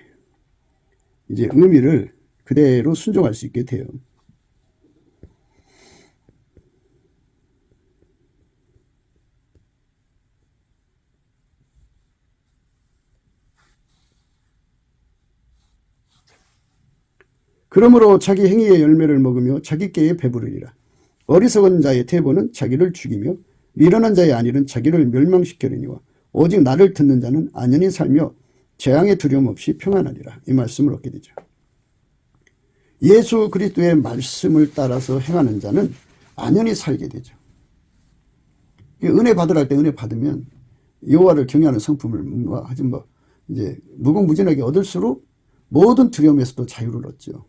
이제 의미를 그대로 순종할 수 있게 돼요. 그러므로 자기 행위의 열매를 먹으며 자기 깨에 배부르리라. 어리석은 자의 태보는 자기를 죽이며 미련한 자의 안일은 자기를 멸망시키려니와 오직 나를 듣는 자는 안연히 살며 재앙의 두려움 없이 평안하리라. 이 말씀을 얻게 되죠. 예수 그리스도의 말씀을 따라서 행하는 자는 안연히 살게 되죠. 은혜 받으라 할 때 은혜 받으면 여호와를 경외하는 성품을 하지 뭐 이제 무궁무진하게 얻을수록 모든 두려움에서도 자유를 얻죠.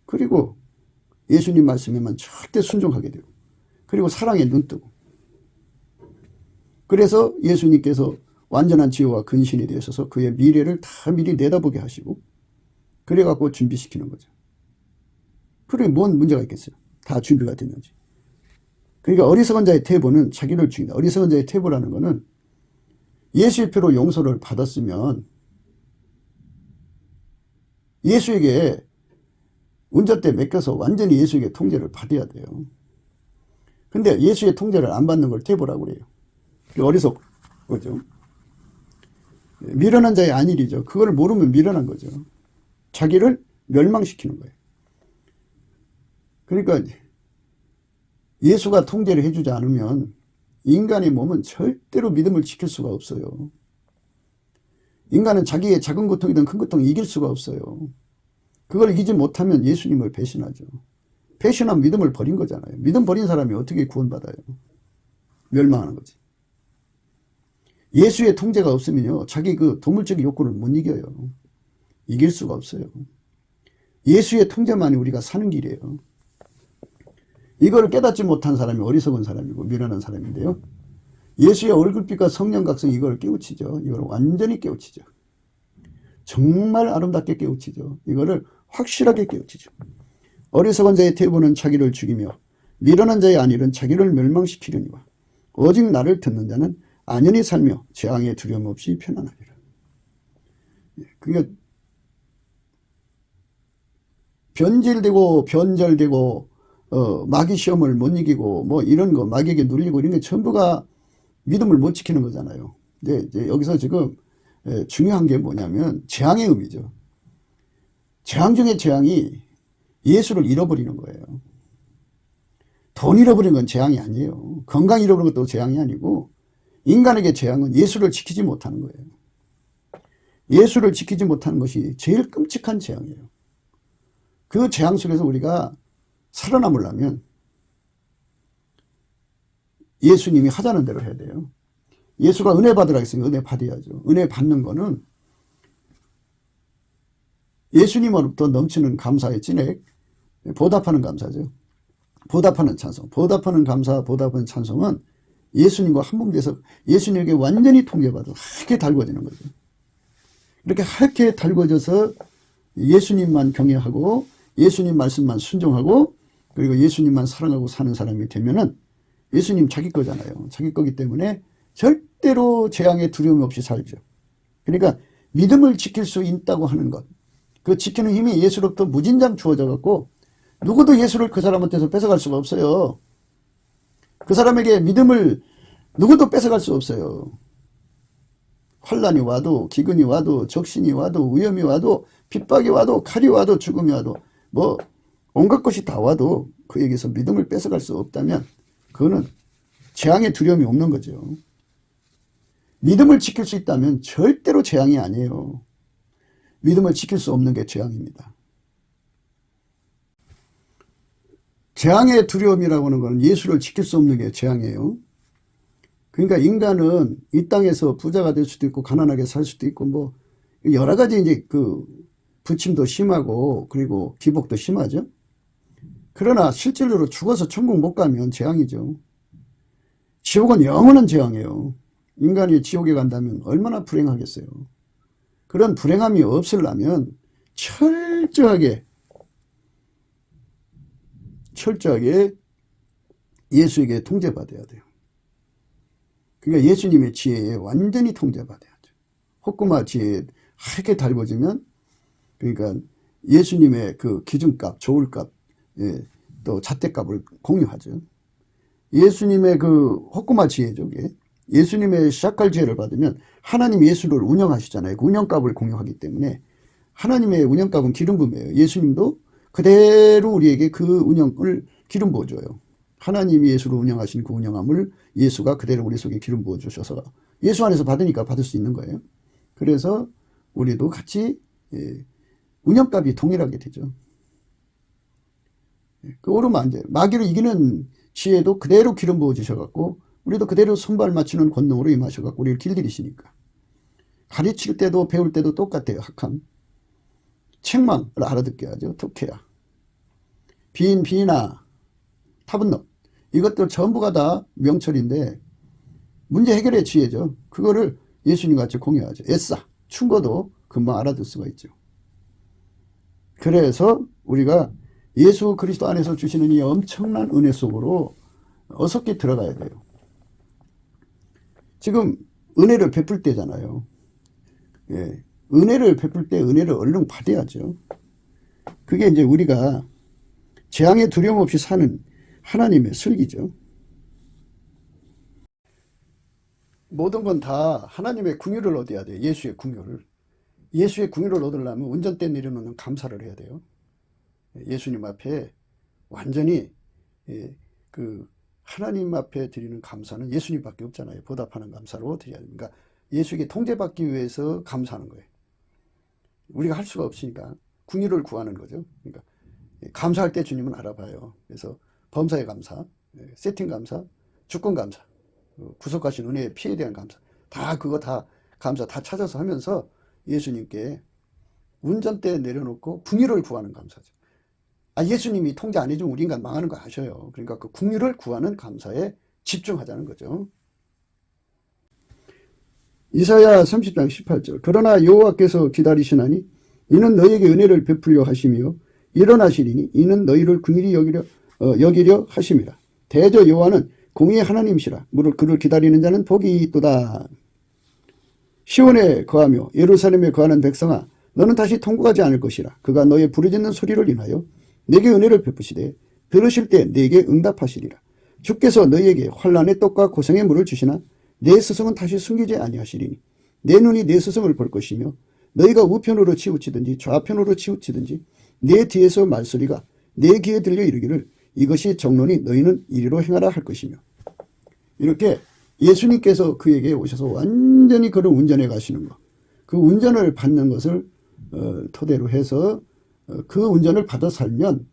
그리고 예수님 말씀에만 절대 순종하게 되고, 그리고 사랑에 눈뜨고. 그래서 예수님께서 완전한 지혜와 근신이 되셔서 그의 미래를 다 미리 내다보게 하시고, 그래갖고 준비시키는 거죠. 그래 뭔 문제가 있겠어요? 다 준비가 됐는지. 그러니까 어리석은 자의 태보는 자기를 죽인다. 어리석은 자의 태보라는 거는 예수의 피로 용서를 받았으면 예수에게 운전대 맡겨서 완전히 예수에게 통제를 받아야 돼요. 근데 예수의 통제를 안 받는 걸 태보라고 그래요. 어리석 거죠. 미련한 자의 안일이죠. 그걸 모르면 미련한 거죠. 자기를 멸망시키는 거예요. 그러니까 예수가 통제를 해주지 않으면 인간의 몸은 절대로 믿음을 지킬 수가 없어요. 인간은 자기의 작은 고통이든 큰 고통을 이길 수가 없어요. 그걸 이기지 못하면 예수님을 배신하죠. 배신한 믿음을 버린 거잖아요. 믿음 버린 사람이 어떻게 구원받아요? 멸망하는 거지. 예수의 통제가 없으면요, 자기 그 도물적인 욕구를 못 이겨요. 이길 수가 없어요. 예수의 통제만이 우리가 사는 길이에요. 이걸 깨닫지 못한 사람이 어리석은 사람이고 미련한 사람인데요. 예수의 얼굴빛과 성령 각성 이걸 깨우치죠. 이걸 완전히 깨우치죠. 정말 아름답게 깨우치죠. 이거를 확실하게 깨우치죠. 어리석은 자의 태보는 자기를 죽이며 미련한 자의 안일은 자기를 멸망시키려니와 오직 나를 듣는 자는 안연히 살며 재앙의 두려움 없이 편안하리라. 그러니까 변질되고 변절되고 마귀 시험을 못 이기고 뭐 이런 거 마귀에게 눌리고 이런 게 전부가 믿음을 못 지키는 거잖아요. 근데 이제 여기서 지금 중요한 게 뭐냐면 재앙의 의미죠. 재앙 중에 재앙이 예수를 잃어버리는 거예요. 돈 잃어버리는 건 재앙이 아니에요. 건강 잃어버리는 것도 재앙이 아니고 인간에게 재앙은 예수를 지키지 못하는 거예요. 예수를 지키지 못하는 것이 제일 끔찍한 재앙이에요. 그 재앙 속에서 우리가 살아남으려면 예수님이 하자는 대로 해야 돼요. 예수가 은혜 받으라 했으니 은혜 받아야죠. 은혜 받는 거는 예수님으로부터 넘치는 감사의 진액, 보답하는 감사죠. 보답하는 찬송. 보답하는 감사, 보답하는 찬송은 예수님과 한 몸 돼서 예수님에게 완전히 통제받아서 하얗게 달궈지는 거죠. 이렇게 하얗게 달궈져서 예수님만 경외하고 예수님 말씀만 순종하고 그리고 예수님만 사랑하고 사는 사람이 되면은 예수님 자기 거잖아요. 자기 거기 때문에 절대로 재앙에 두려움 없이 살죠. 그러니까 믿음을 지킬 수 있다고 하는 것, 그 지키는 힘이 예수로부터 무진장 주어져 갖고 누구도 예수를 그 사람한테서 뺏어갈 수가 없어요. 그 사람에게 믿음을 누구도 뺏어갈 수 없어요. 환란이 와도 기근이 와도 적신이 와도 위험이 와도 핍박이 와도 칼이 와도 죽음이 와도 뭐 온갖 것이 다 와도 그에게서 믿음을 뺏어갈 수 없다면 그거는 재앙의 두려움이 없는 거죠. 믿음을 지킬 수 있다면 절대로 재앙이 아니에요. 믿음을 지킬 수 없는 게 재앙입니다. 재앙의 두려움이라고 하는 것은 예수를 지킬 수 없는 게 재앙이에요. 그러니까 인간은 이 땅에서 부자가 될 수도 있고 가난하게 살 수도 있고 뭐 여러 가지 이제 그 부침도 심하고 그리고 기복도 심하죠. 그러나 실질적으로 죽어서 천국 못 가면 재앙이죠. 지옥은 영원한 재앙이에요. 인간이 지옥에 간다면 얼마나 불행하겠어요. 그런 불행함이 없으려면 철저하게 예수에게 통제받아야 돼요. 그러니까 예수님의 지혜에 완전히 통제받아야죠. 호꾸마 지혜에 하얗게 달궈지면 그러니까 예수님의 그 기준값, 조울값, 예, 또 잣대값을 공유하죠. 예수님의 그 호꾸마 지혜죠. 예수님의 시작할 지혜를 받으면 하나님 예수를 운영하시잖아요. 그 운영값을 공유하기 때문에 하나님의 운영값은 기름 부음이에요. 예수님도 그대로 우리에게 그 운영을 기름 부어줘요. 하나님이 예수를 운영하신 그 운영함을 예수가 그대로 우리 속에 기름 부어주셔서 예수 안에서 받으니까 받을 수 있는 거예요. 그래서 우리도 같이 운영값이 동일하게 되죠. 그 오르면 안 돼요. 마귀를 이기는 지혜도 그대로 기름 부어주셔갖고 우리도 그대로 손발 맞추는 권능으로 임하셔갖고 우리를 길들이시니까. 가르칠 때도 배울 때도 똑같아요. 학함. 책망을 알아듣게 하죠. 독해야. 비인아, 타분노. 이것들 전부가 다 명철인데 문제 해결의 지혜죠. 그거를 예수님 같이 공유하죠. 애싸. 충고도 금방 알아들 수가 있죠. 그래서 우리가 예수 그리스도 안에서 주시는 이 엄청난 은혜 속으로 어떻게 들어가야 돼요. 지금 은혜를 베풀 때잖아요. 예, 은혜를 베풀 때 은혜를 얼른 받아야죠. 그게 이제 우리가 재앙에 두려움 없이 사는 하나님의 슬기죠. 모든 건 다 하나님의 긍휼을 얻어야 돼요. 예수의 긍휼을. 예수의 긍휼을 얻으려면 운전대 내려놓는 감사를 해야 돼요. 예수님 앞에 완전히 그 하나님 앞에 드리는 감사는 예수님밖에 없잖아요. 보답하는 감사로 드려야 됩니다. 그러니까 예수에게 통제받기 위해서 감사하는 거예요. 우리가 할 수가 없으니까 긍휼을 구하는 거죠. 그러니까 감사할 때 주님은 알아봐요. 그래서 범사의 감사, 세팅 감사, 주권 감사, 구속하신 은혜의 피에 대한 감사, 다 그거 다 감사 다 찾아서 하면서 예수님께 운전대에 내려놓고 긍휼을 구하는 감사죠. 예수님이 통제 안 해주면 우리 인간 망하는 거 아셔요. 그러니까 그 긍휼을 구하는 감사에 집중하자는 거죠. 이사야 30장 18절. 그러나 여호와께서 기다리시나니 이는 너희에게 은혜를 베풀려 하시며 일어나시리니 이는 너희를 긍휼히 여기려 하심이라. 대저 여호와는 공의의 하나님이시라. 무릇 그를 기다리는 자는 복이 있도다. 시온에 거하며 예루살렘에 거하는 백성아, 너는 다시 통곡하지 않을 것이라. 그가 너의 부르짖는 소리를 인하여 내게 은혜를 베푸시되 들으실 때 내게 응답하시리라. 주께서 너희에게 환난의 떡과 고생의 물을 주시나 내 스승은 다시 숨기지 아니하시리니 내 눈이 내 스승을 볼 것이며 너희가 우편으로 치우치든지 좌편으로 치우치든지 내 뒤에서 말소리가 내 귀에 들려 이르기를 이것이 정론이 너희는 이리로 행하라 할 것이며. 이렇게 예수님께서 그에게 오셔서 완전히 그를 운전해 가시는 것, 그 운전을 받는 것을 토대로 해서 그 운전을 받아 살면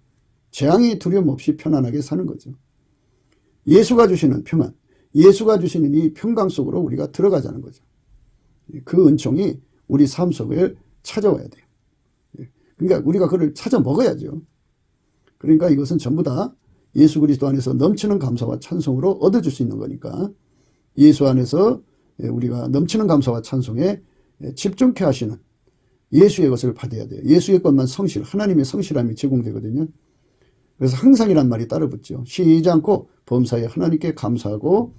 재앙이 두려움 없이 편안하게 사는 거죠. 예수가 주시는 평안, 예수가 주시는 이 평강 속으로 우리가 들어가자는 거죠. 그 은총이 우리 삶 속에 찾아와야 돼요. 그러니까 우리가 그걸 찾아 먹어야죠. 그러니까 이것은 전부 다 예수 그리스도 안에서 넘치는 감사와 찬송으로 얻어줄 수 있는 거니까 예수 안에서 우리가 넘치는 감사와 찬송에 집중케 하시는 예수의 것을 받아야 돼요. 예수의 것만 성실, 하나님의 성실함이 제공되거든요. 그래서 항상이란 말이 따로 붙죠. 쉬지 않고 범사에 하나님께 감사하고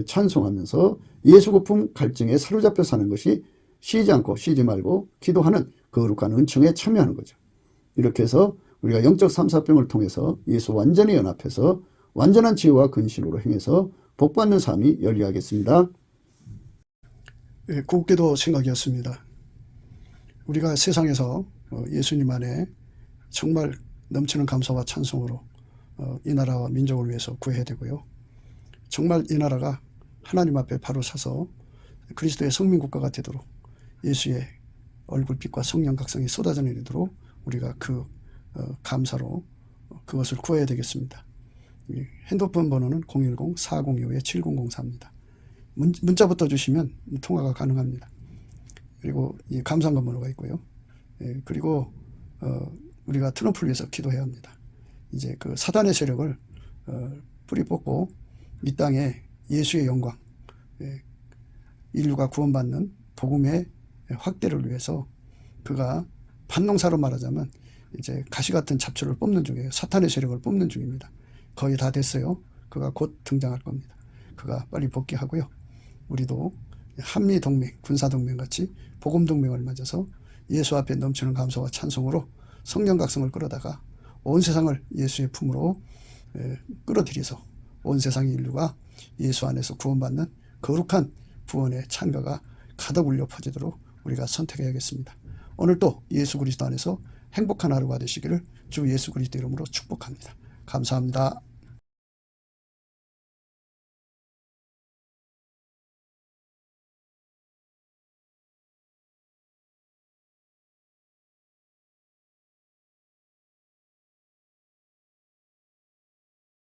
찬송하면서 예수 고품 갈증에 사로잡혀 사는 것이 쉬지 않고 쉬지 말고 기도하는 거룩한 은총에 참여하는 거죠. 이렇게 해서 우리가 영적 삼사병을 통해서 예수 완전히 연합해서 완전한 지혜와 근신으로 행해서 복받는 삶이 열리하겠습니다. 곱게도 생각이었습니다. 우리가 세상에서 예수님 안에 정말 넘치는 감사와 찬송으로 이 나라와 민족을 위해서 구해야 되고요. 정말 이 나라가 하나님 앞에 바로 서서 그리스도의 성민국가가 되도록 예수의 얼굴빛과 성령 각성이 쏟아져 내리도록 우리가 그 감사로 그것을 구해야 되겠습니다. 핸드폰 번호는 010-4025-7004입니다. 문자부터 주시면 통화가 가능합니다. 그리고 이 감사한금 번호가 있고요. 그리고 우리가 트럼프를 위해서 기도해야 합니다. 이제 그 사단의 세력을 뿌리 뽑고 이 땅에 예수의 영광, 인류가 구원받는 복음의 확대를 위해서 그가 반농사로 말하자면 이제 가시 같은 잡초를 뽑는 중이에요. 사탄의 세력을 뽑는 중입니다. 거의 다 됐어요. 그가 곧 등장할 겁니다. 그가 빨리 복귀하고요. 우리도 한미동맹, 군사동맹 같이 복음동맹을 맺어서 예수 앞에 넘치는 감사와 찬송으로 성령각성을 끌어다가 온 세상을 예수의 품으로 끌어들여서 온 세상의 인류가 예수 안에서 구원받는 거룩한 구원의 찬가가 가득 울려 퍼지도록 우리가 선택해야겠습니다. 오늘도 예수 그리스도 안에서 행복한 하루가 되시기를 주 예수 그리스도 이름으로 축복합니다. 감사합니다.